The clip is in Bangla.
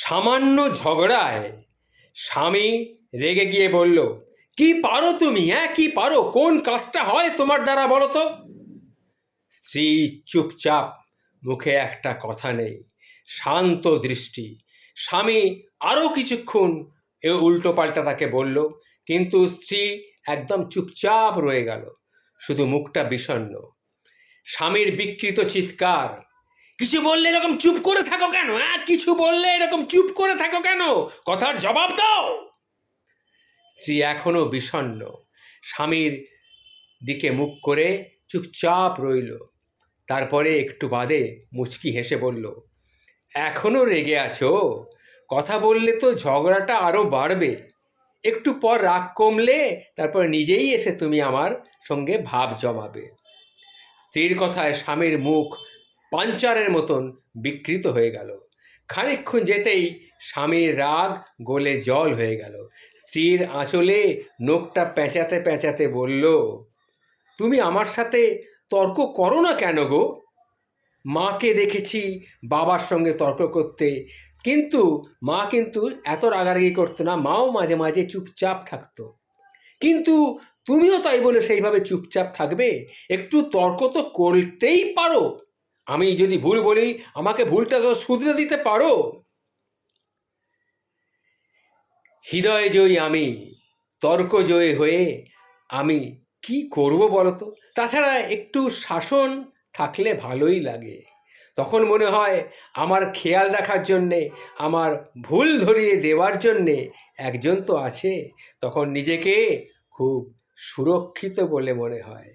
সামান্য ঝগড়ায় স্বামী রেগে গিয়ে বলল, কি পারো তুমি? কি পারো? কোন কাজটা হয় তোমার দ্বারা বলো তো? স্ত্রী চুপচাপ, মুখে একটা কথা নেই, শান্ত দৃষ্টি। স্বামী আরও কিছুক্ষণ উল্টো পাল্টা তাকে বলল, কিন্তু স্ত্রী একদম চুপচাপ রয়ে গেল, শুধু মুখটা বিষণ্ণ। স্বামীর বিকৃত চিৎকার, কিছু বললে এরকম চুপ করে থাকো কেন? কিছু বললে এরকম চুপ করে থাকো কেন? কথার জবাব দাও। স্ত্রী এখনো বিষণ্ণ, স্বামীর দিকে মুখ করে চুপচাপ রইল। তারপরে একটু বাদে মুচকি হেসে বলল, এখনো রেগে আছো? কথা বললে তো ঝগড়াটা আরও বাড়বে। একটু পর রাগ কমলে তারপর নিজেই এসে তুমি আমার সঙ্গে ভাব জমাবে। স্ত্রীর কথায় স্বামীর মুখ পাঞ্চারের মতন বিকৃত হয়ে গেল। খানিকক্ষণ যেতেই স্বামীর রাগ গলে জল হয়ে গেল। স্ত্রীর আঁচলে নোকটা পেঁচাতে পেঁচাতে বলল, তুমি আমার সাথে তর্ক করো না কেন গো? মাকে দেখেছি বাবার সঙ্গে তর্ক করতে, কিন্তু মা কিন্তু এত রাগারাগি করতো না, মাও মাঝে মাঝে চুপচাপ থাকতো। কিন্তু তুমিও তাই বলে সেইভাবে চুপচাপ থাকবে? একটু তর্ক তো করতেই পারো। আমি যদি ভুল বলি আমাকে ভুলটা তো শুধরে দিতে পারো। হৃদয় জয়ী আমি, তর্ক জয়ী হয়ে আমি কি করব বলো তো? তাছাড়া একটু শাসন থাকলে ভালোই লাগে। তখন মনে হয় আমার খেয়াল রাখার জন্যে, আমার ভুল ধরিয়ে দেওয়ার জন্যে একজন তো আছে। তখন নিজেকে খুব সুরক্ষিত বলে মনে হয়।